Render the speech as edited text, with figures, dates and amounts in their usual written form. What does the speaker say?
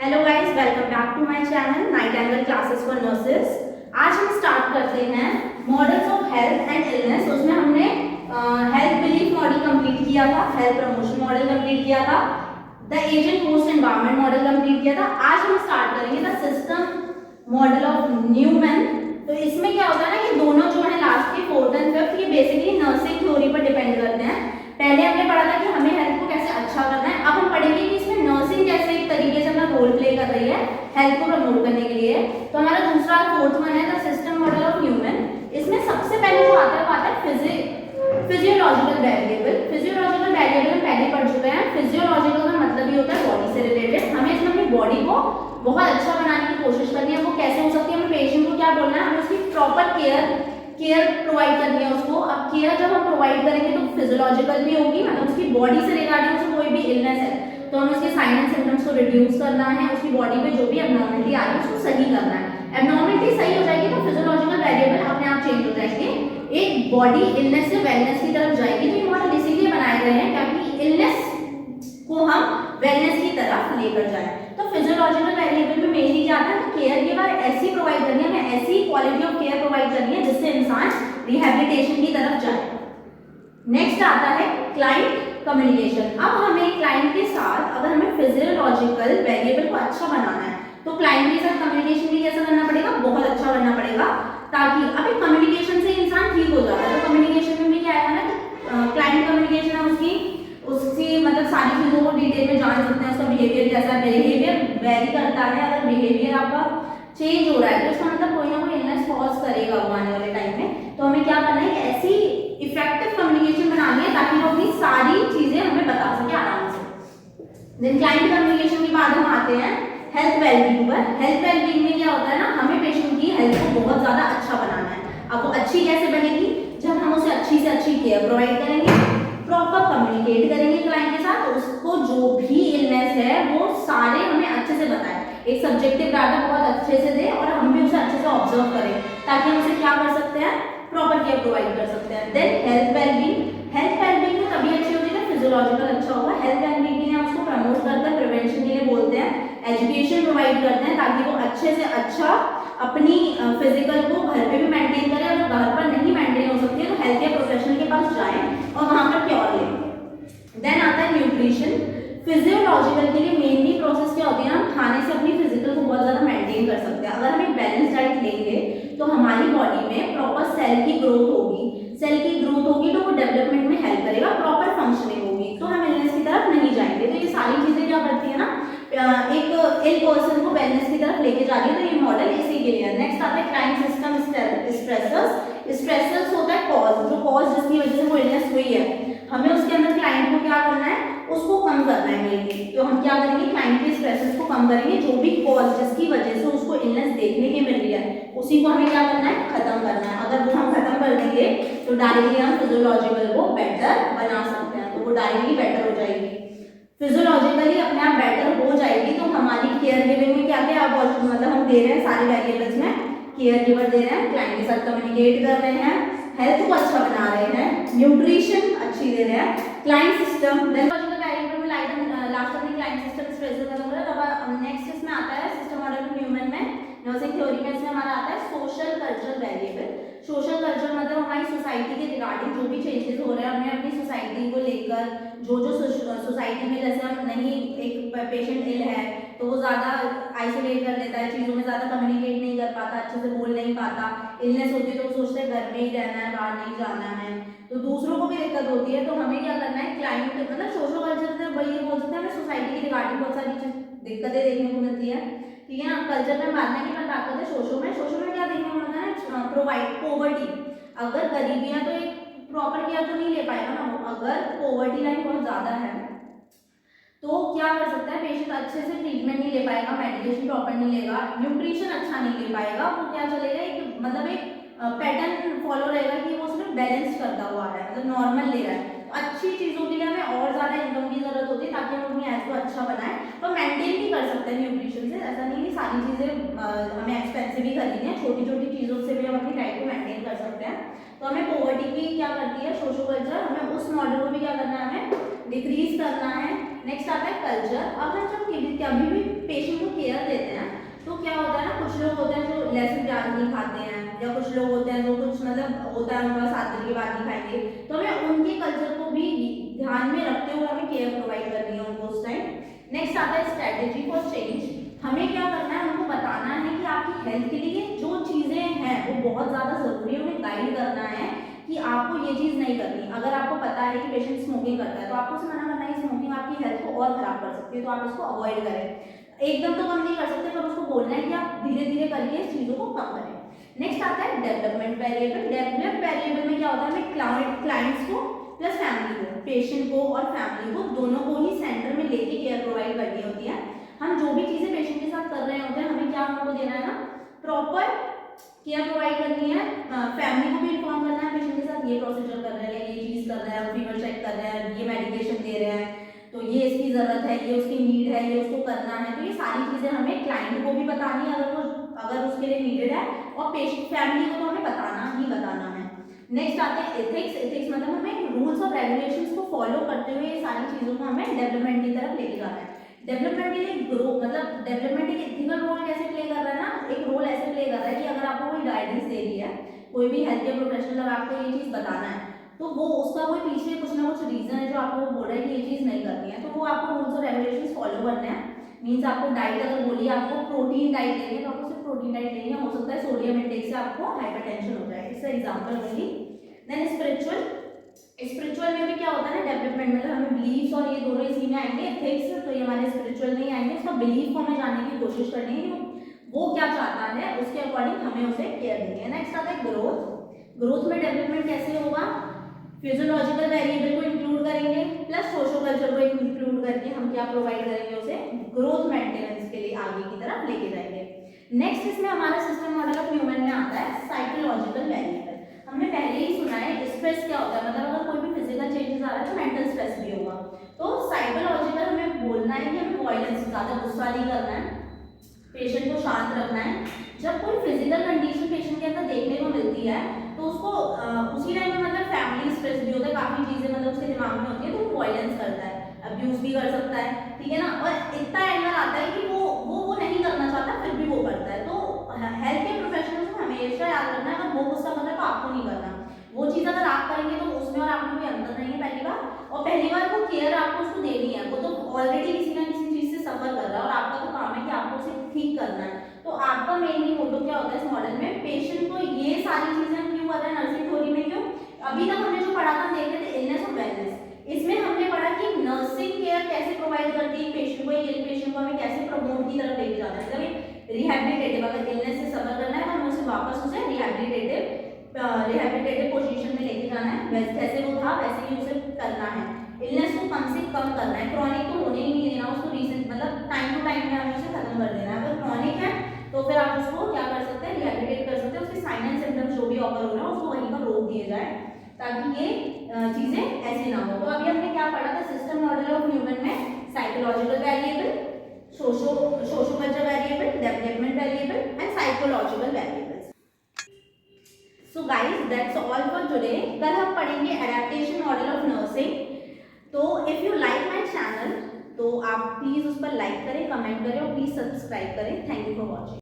Hello guys, welcome back to my channel Nightingale classes for nurses. आज हम start करते हैं models of health and illness. उसमें हमने हेल्थ बिलीफ मॉडल कंप्लीट किया था, हेल्थ प्रमोशन मॉडल कंप्लीट किया था, the agent host environment model complete किया था। आज हम स्टार्ट करेंगे the system model of Neuman. तो इसमें क्या होता है ना कि दोनों जो है लास्ट के फोर्थ एंड फिफ्थ ये बेसिकली नर्सिंग थ्योरी पर डिपेंड करते हैं। पहले हमने पढ़ा था कि हमें हेल्थ को कैसे अच्छा करना है, अब हम पढ़ेंगे कि इसमें नर्सिंग कैसे एक तरीके से अपना रोल प्ले कर रही है हेल्थ को प्रमोट करने के लिए। तो हमारा दूसरा फोर्थ वन है the system model of human. इसमें सबसे पहले जो आता है वो आता है फिजियोलॉजिकल वेरिएबल। फिजियोलॉजिकल वेरिएबल हम पहले पढ़ चुके हैं। फिजियोलॉजिकल का मतलब ही होता है बॉडी से रिलेटेड। हमें इसमें अपनी बॉडी को बहुत अच्छा बनाने की कोशिश करनी है। वो कैसे हो सकती है, हमें पेशेंट को क्या बोलना है, हमें उसकी प्रॉपर केयर प्रोवाइड करनी है उसको। अब केयर जब हम प्रोवाइड करेंगे तो फिजियोलॉजिकल भी होगी, मतलब उसकी बॉडी से रिगार्डिंग उसको कोई भी इलनेस है तो हमें उसके साइन एंड सिम्टम्स को रिड्यूस करना है, उसकी बॉडी पे जो भी एब्नॉर्मलिटी आ रही है उसको सही करना है। एब्नॉर्मलिटी सही हो जाएगी तो फिजियोलॉजिकल वेरिएबल अपने आप चेंज हो जाएंगे, एक बॉडी इलनेस से वेलनेस की तरफ जाएगी। तो ये मॉडल इसीलिए बनाए गए हैं ताकि इलनेस को हम वेलनेस की तरफ लेकर जाएं। तो फिजियोलॉजिकल वेरिएबल में मेनली क्या आता है, केयर गिवर ऐसी प्रोवाइड करनी है, हमें ऐसी क्वालिटी ऑफ केयर प्रोवाइड करनी है जिससे इंसान रिहैबिलिटेशन की तरफ जाए। नेक्स्ट आता है क्लाइंट कम्युनिकेशन। अब हमें क्लाइंट के साथ अगर हमें फिजियोलॉजिकल वेरिएबल को अच्छा बनाना है तो क्लाइंट के साथ कम्युनिकेशन भी कैसा करना पड़ेगा, बहुत अच्छा करना पड़ेगा, ताकि अभी कम्युनिकेशन से इंसान ठीक हो जाता है। तो कम्युनिकेशन में भी क्या आएगा ना, क्लाइंट कम्युनिकेशन हम उसकी मतलब सारी चीजों को डिटेल में जान सकते हैं। उसका बिहेवियर कैसा है, बिहेवियर वेरी करता है। अगर बिहेवियर आपका चेंज हो रहा है तो उसका मतलब कोई ना कोई इलनेस कॉज करेगा वो आने वाले टाइम में। तो हमें क्या करना है कि ऐसी इफेक्टिव कम्युनिकेशन बनानी है ताकि वो अपनी सारी चीजें हमें बता सके आराम से। देन क्लाइंट कम्युनिकेशन के बाद हम आते हैं हेल्थ वेलबींग पर। हेल्थ वेलबींग में क्या होता है ना, हमें पेशेंट की हेल्थ को बहुत ज्यादा अच्छा बनाना है। अब वो अच्छी कैसे बनेगी, जब हम उसे अच्छी से अच्छी केयर प्रोवाइड करेंगे, प्रॉपर कम्युनिकेट करेंगे क्लाइंट के साथ, उसको जो भी इलनेस है वो सारे हमें अच्छे से बताएं, एक सब्जेक्टिव डाटा बहुत अच्छे से दे और हम भी उसे अच्छे से ऑब्जर्व करें ताकि हम उसे क्या कर सकते हैं, प्रॉपर केयर प्रोवाइड कर सकते हैं। Then health wellbeing. Health wellbeing में तभी अच्छी होगी जब फिजियोलॉजिकल अच्छा होगा। हेल्थ वेलबींग के लिए हम उसको प्रमोट करते हैं, प्रिवेंशन के लिए बोलते हैं, एजुकेशन प्रोवाइड करते हैं ताकि वो अच्छे से अच्छा अपनी फिजिकल को घर पे भी मेंटेन करें। अगर घर पर नहीं मेंटेन हो सकती है तो हेल्थ केयर प्रोफेशनल के पास जाएं और वहां पर क्योर लें। देन आता है न्यूट्रिशन। फिजियोलॉजिकल के लिए मेनली प्रोसेस क्या होती है, हम खाने से अपनी फिजिकल को बहुत ज्यादा मेंटेन कर सकते हैं। अगर हम एक बैलेंस डाइट लेंगे तो हमारी बॉडी में प्रॉपर सेल की ग्रोथ होगी। सेल की ग्रोथ होगी तो वो डेवलपमेंट में हेल्प करेगा, प्रॉपर फंक्शनिंग होगी, तो हम इलनेस की तरफ नहीं जाएंगे। तो ये सारी चीजें क्या करती है ना, एक इल पर्सन को वेलनेस की तरफ लेके जा रही है। तो ये मॉडल इसी के लिए है। नेक्स्ट आता है क्लाइंट सिस्टम स्ट्रेसर्स। स्ट्रेसर्स होता है कॉज, जो कॉज जिसकी वजह से वो इलनेस हुई है, हमें उसके अंदर क्लाइंट को क्या करना है, उसको कम करना है मेनली। तो हम क्या करेंगे, क्लाइंट के स्ट्रेसेस को कम करेंगे। जो भी कॉज जिसकी वजह से उसको इलनेस देखने की मिल रही है उसी को हमें क्या करना है, खत्म करना है। अगर वो हम खत्म कर देंगे तो डायरेक्टली हम फिजियोलॉजिकल को बेटर बना सकते हैं, तो वो डायरेक्टली बेटर हो जाएगी, फिजियोलॉजिकली अपने आप बेटर हो जाएगी। तो हमारी केयर गिविंग में क्या क्या मतलब हम दे रहे हैं सारे वेरिएबल्स में, केयर गिवर दे रहे हैं, क्लाइंट के साथ कम्युनिकेट कर रहे हैं, हेल्थ को अच्छा बना रहे हैं, न्यूट्रिशन अच्छी दे रहे हैं, क्लाइंट सिस्टम। लास्ट अपनी क्लाइंट सिस्टम स्ट्रेसर खत्म करें। तब नेक्स्ट इसमें आता है सिस्टम मॉडल ऑफ ह्यूमन में नर्सिंग थ्योरी में इसमें हमारा आता है social cultural variable. Social culture मतलब हमारी सोसाइटी के रिगार्डिंग जो भी चेंजेस हो रहे हैं, हमने अपनी सोसाइटी को लेकर जो सोसाइटी में, जैसे हम नहीं, एक पेशेंट इल है तो वो ज़्यादा आइसोलेट कर लेता है, चीज़ों में ज़्यादा कम्युनिकेट नहीं कर पाता, अच्छे से बोल नहीं पाता, इलनेस होती है तो वो सोचते हैं घर में ही रहना है, बाहर नहीं जाना है, तो दूसरों को भी दिक्कत होती है। तो हमें क्या करना है, क्लाइंट मतलब सोशल कल्चर से वही बोल सकते हैं, हमें सोसाइटी की रिगार्डिंग बहुत सारी दिक्कतें देखने को मिलती है, ठीक है ना। कल्चर में बात नहीं, पर बात करते हैं सोशल में क्या देखने को मिलता है, प्रोवाइड पोवर्टी। अगर गरीबी है तो एक प्रॉपर केयर तो नहीं ले पाएगा ना। अगर पोवर्टी लाइन बहुत ज़्यादा है तो क्या कर सकता है, पेशेंट अच्छे से ट्रीटमेंट नहीं ले पाएगा, मेडिकेशन प्रॉपर नहीं लेगा, न्यूट्रिशन अच्छा नहीं ले पाएगा, वो क्या चलेगा, एक मतलब एक पैटर्न फॉलो रहेगा कि वो सिर्फ बैलेंस करता हुआ आ रहा है, मतलब नॉर्मल ले रहा है। तो अच्छी चीज़ों के लिए हमें और ज़्यादा इनकम की जरूरत होती है ताकि हम अपनी हेल्थ को अच्छा बनाएं। तो मेंटेन भी कर सकते हैं न्यूट्रिशन से, ऐसा नहीं कि सारी चीज़ें हमें एक्सपेंसिव ही खरीदनी है, छोटी छोटी चीज़ों से भी हम अपनी डाइट को मेंटेन कर सकते हैं। तो हमें पॉवर्टी की क्या करती है सोशल कल्चर, हमें उस मॉडल को भी क्या करना है, हमें डिक्रीज करना है, नेक्स्ट आता है कल्चर। अब हम जब कभी भी पेशेंट को केयर देते हैं तो क्या होता है ना, कुछ लोग होते हैं जो लहसुन प्याज नहीं खाते हैं, या कुछ लोग होते हैं जो कुछ मतलब होता है उनका 7 दिन के बाद नहीं खाएंगे, तो हमें उनके कल्चर को भी ध्यान में रखते हुए हमें केयर प्रोवाइड करनी है उनको उस टाइम। नेक्स्ट आता है स्ट्रेटेजी फॉर चेंज। हमें क्या करना है, उनको बताना है कि आपकी हेल्थ के लिए जो चीजें हैं वो बहुत ज्यादा जरूरी है, उन्हें गाइड करना है कि आपको ये चीज नहीं करनी। अगर आपको पता है कि पेशेंट स्मोकिंग करता है तो आपको उसे मना करना है, स्मोकिंग आपकी हेल्थ को और खराब कर सकती है, तो आप इसको अवॉइड करें। एकदम तो कम नहीं कर सकते, पर उसको बोलना है कि आप धीरे धीरे करके इस चीजों को कम करें। नेक्स्ट आता है डेवलपमेंट वेरिएबल। डेवलपमेंट वेरिएबल में क्या होता है, हमें क्लाइंट्स को प्लस फैमिली को, पेशेंट को और फैमिली को दोनों को ही सेंटर में लेके केयर प्रोवाइड करनी होती है। हम जो भी चीजें पेशेंट के साथ कर रहे होते हैं, हमें क्या उनको देना है ना, प्रॉपर केयर प्रोवाइड करनी है। फैमिली को भी इन्फॉर्म करना है पेशेंट के साथ ये प्रोसीजर कर रहे हैं, ये चीज कर रहे हैं, फीवर चेक कर रहे हैं, ये मेडिकेशन दे रहे हैं, तो ये इसकी जरूरत है, ये उसकी नीड है, ये उसको करना है। तो ये सारी चीजें हमें क्लाइंट को भी बतानी है अगर उसके लिए नीडेड है, और पेशेंट फैमिली को तो हमें बताना ही बताना है। नेक्स्ट आते हैं एथिक्स। एथिक्स मतलब हमें रूल्स और रेगुलेशंस को फॉलो करते हुए ये सारी चीजों को हमें डेवलपमेंट की तरफ लेके जाना है। डेवलपमेंट के लिए ग्रो मतलब डेवलपमेंट एक एथिकल रोल कैसे प्ले कर रहा है ना, एक रोल ऐसे प्ले कर रहा है कि अगर आपको कोई गाइडेंस दे रही है, कोई भी हेल्थ केयर प्रोफेशनल, अगर आपको ये चीज बताना है तो वो उसका कोई पीछे कुछ ना कुछ रीजन है जो आपको बोल रहा है कि ये चीज नहीं करनी है, तो वो आपको रूल्स और रेगुलेशंस फॉलो करने हैं। मीन्स आपको डाइट अगर बोली आपको प्रोटीन डाइट लेनी है तो आपको सिर्फ प्रोटीन डाइट लेनी है, हो सकता है सोडियम इंटेक से आपको हाइपरटेंशन हो जाए, इसका एग्जांपल होगी। देन स्पिरिचुअल में भी क्या होता है ना, डेवलपमेंट मतलब हमें बिलीव्स और ये दोनों इसी में आएंगे। एथिक्स तो ये हमारे स्पिरिचुअल नहीं आएंगे, उसका बिलीफ को हमें जानने की कोशिश करनी है कि वो क्या चाहता है, उसके अकॉर्डिंग हमें उसे केयर देनी है। नेक्स्ट आता है ग्रोथ। ग्रोथ में डेवलपमेंट कैसे होगा, फिजियोलॉजिकल वेरिएबल को इंक्लूड करेंगे प्लस सोशो कल्चर को इंक्लूड करके हम क्या प्रोवाइड करेंगे, उसे ग्रोथ मेंटेनेंस के लिए आगे की तरफ लेके जाएंगे। नेक्स्ट इसमें हमारा सिस्टम मॉडल ऑफ ह्यूमन में आता है साइकोलॉजिकल वेरिएबल। हमने पहले ही सुना है स्ट्रेस क्या होता है, मतलब अगर कोई भी फिजिकल चेंजेस आ रहा है तो मेंटल स्ट्रेस भी होगा। तो साइकोलॉजिकल हमें बोलना है कि हमें वॉयलेंस, ज्यादा गुस्सा नहीं करना है, पेशेंट को शांत रखना है। जब कोई फिजिकल कंडीशन पेशेंट के अंदर देखने को मिलती है तो उसको उसी टाइम में मतलब फैमिली स्ट्रेस भी होता है, काफी चीजें मतलब उसके दिमाग में होती है, तो वो वॉयलेंस करता है, अब्यूज भी कर सकता है, ठीक है ना। और इतना एंगर आता है कि वो नहीं करना चाहता फिर भी वो करता है। तो हेल्थ केयर प्रोफेशनल्स को हमेशा याद रखना है, अगर वो गुस्सा कर रहा है तो आपको नहीं करना, वो चीज अगर आप करेंगे तो उसमें और आप में कोई अंतर नहीं है पहली बार, और पहली बार वो केयर आपको उसको देनी है, वो तो ऑलरेडी किसी ना किसी चीज से सफर कर रहा है और आपका तो काम है कि आपको उसे ठीक करना है। तो आपका मेनली मोटो क्या होता है इस मॉडल में, पेशेंट को ये सारी चीजें हम क्यों कर रहे हैं नर्सिंग थ्योरी में, क्यों अभी तक हमने जो पढ़ा था देख रहे थे इलनेस और वेलनेस, इसमें हमने पढ़ा कि नर्सिंग केयर कैसे प्रोवाइड करती है पेशेंट को, इल पेशेंट को हमें कैसे प्रमोट की तरफ लेके जाना है, मतलब रिहैबिलिटेटिव, अगर इलनेस से सफर करना है तो हमें उसे वापस उसे रिहैबिलिटेटिव पोजीशन में लेके जाना है, जैसे वो था वैसे ही उसे करना है। इलनेस को कम से कम करना है, क्रॉनिक तो होने ही नहीं देना उसको, रीसेंट मतलब टाइम टू टाइम में हमें उसे खत्म कर देना है। अगर क्रॉनिक है तो फिर आप उसको क्या कर सकते हैं, रिहैबिलिटेट कर सकते हैं, उसके साइन एंड सिम्टम्स जो भी ऑकर हो रहा है उसको वहीं पर रोक दिए जाए ताकि ये चीजें ऐसी ना हो। तो अभी हमने क्या पढ़ा था, सिस्टम मॉडल ऑफ ह्यूमन में psychological variable, socio culture variable, development variable and psychological variables. So guys that's all for today. कल हम पढ़ेंगे एडेप्टेशन मॉडल ऑफ नर्सिंग। तो if you like my channel तो आप प्लीज उस पर लाइक करें, कमेंट करें और प्लीज सब्सक्राइब करें। Thank you for watching.